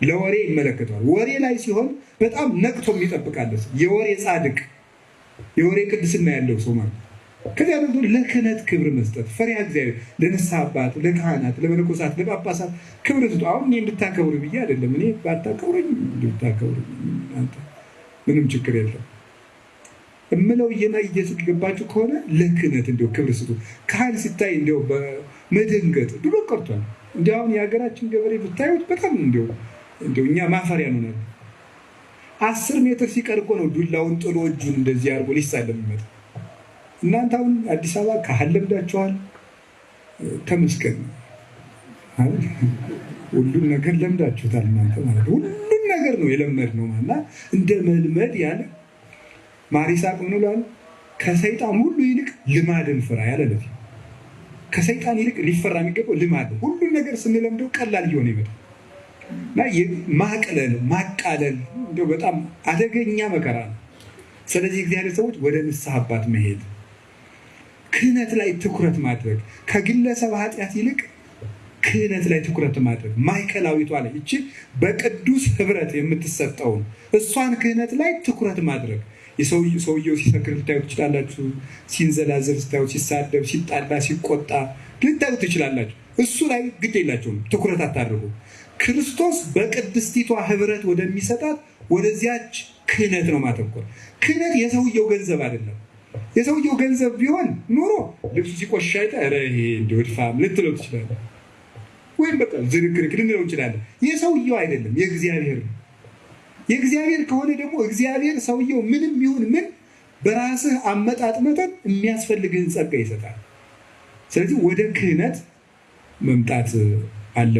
ለወሬ ይመለከተዋል። ወሬ ላይ ሲሆን በጣም ነቅቶ የሚጠብቃለ የወሬ ጻድቅ የወሬ ቅድስና ያለው ሰው ማለት። ከዚያ ደግሞ ለክህነት ክብር መስጠት፣ ፈሪሃ እግዚአብሔር ለንስሐ አባት፣ ለካህናት፣ ለመነኮሳት፣ ለጳጳሳት ክብር ስጡ። አሁን እኔ እንድታከብሩ ብዬ አይደለም። እኔ ባታከብሩኝ እንድታከብሩ ምንም ችግር የለም እምለው እየገባችሁ ከሆነ ለክህነት እንደው ክብር ስጡ። ካህን ሲታይ እንደው በመደንገጥ ድሮ ቀርቷል። እንደው አሁን የሀገራችን ገበሬ ብታዩት በጣም እንደው እኛ ማፈሪያ ነው። 10 ሜትር ሲቀር እኮ ነው ዱላውን ጥሎ እጁን እንደዚህ አድርጎ ሊሳለም የሚመጣ። እናንተ አሁን አዲስ አበባ ካህን ለምዳችኋል። ተመስገን ሁሉን ነገር ለምዳችሁታል እናንተ ማለት ሁሉን ነገር ነው የለመድነው ማለት እንደ መልመድ ያለ ማሪሳቅ ምን ይላል? ከሰይጣን ሁሉ ይልቅ ልማድን ፍራ ያለ ነው። ከሰይጣን ይልቅ ሊፈራ የሚገባው ልማድ ነው። ሁሉን ነገር ስንለምደው ቀላል እየሆነ ይመጣል እና ማቅለል ማቃለል እንደው በጣም አደገኛ መከራ ነው። ስለዚህ እግዚአብሔር ሰዎች ወደ ንስሐ አባት መሄድ፣ ክህነት ላይ ትኩረት ማድረግ፣ ከግለሰብ ኃጢአት ይልቅ ክህነት ላይ ትኩረት ማድረግ፣ ማዕከላዊቷ ላይ እቺ በቅዱስ ህብረት የምትሰጠውን እሷን ክህነት ላይ ትኩረት ማድረግ። ሰውየው ሲሰክር ልታዩት ትችላላችሁ። ሲንዘላዘል ስታዩት፣ ሲሳደብ፣ ሲጣላ፣ ሲቆጣ ልታዩት ትችላላችሁ። እሱ ላይ ግድ የላቸውም፣ ትኩረት አታድርጉ። ክርስቶስ በቅድስቲቷ ህብረት ወደሚሰጣት ወደዚያች ክህነት ነው ማተኮር። ክህነት የሰውየው ገንዘብ አይደለም። የሰውየው ገንዘብ ቢሆን ኑሮ ልብሱ ሲቆሽሽ አይተህ ኧረ ይሄ እንደው ድፋም ልትለው ትችላለህ፣ ወይም በቃ ዝርክርክ ልንለው እንችላለን። የሰውየው አይደለም፣ የእግዚአብሔር ነው። የእግዚአብሔር ከሆነ ደግሞ እግዚአብሔር ሰውየው ምንም ይሁን ምን በራስህ አመጣጥ መጠን የሚያስፈልግህን ጸጋ ይሰጣል። ስለዚህ ወደ ክህነት መምጣት አለ።